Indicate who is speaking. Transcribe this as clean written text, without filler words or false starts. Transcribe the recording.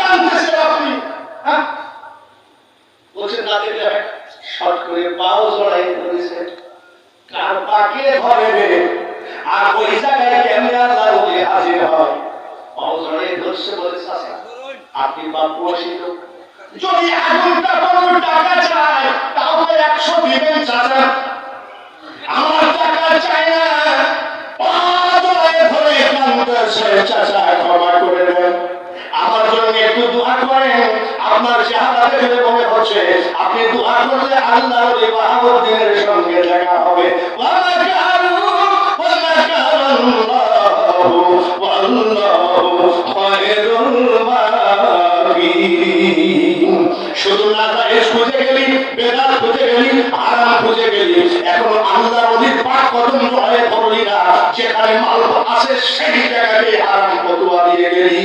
Speaker 1: টানতেছেন আপনি? হ্যাঁ, বলছেন না দেখলে শর্ট করে পাও জড়াই ধরেছে, কার পাকে ধরে আর ওই জায়গায় কেমনে আল্লাহ বলে হাজির হয়, পাও জড়াই ধরছে। বলে চাচা আপনি বাপু আসিল, যদি আগুনটা কোনো টাকা চায় তাও 100 দিবেন চাচা, আমার টাকা চাই না। পা জড়াই ধরে কাঁদতেছে, চাচা ক্ষমা করে দেন, আমার জন্য একটু দোয়া করেন। আপনার চেহারা দেখলে মনে হচ্ছে আপনি দোয়া করলে আল্লাহর ওই বাহাউদ্দিনের সঙ্গে দেখা হবে। শুধু না খুঁজে গেলি, বেদাত খুঁজে গেলি, হারাম খুঁজে গেলি, এখন আল্লাহর ওলির পাক কদম জড়ায় ধরলি না, যেখানে মাল আছে সেই জায়গায় হারাম ফতোয়া দিয়ে গেলি।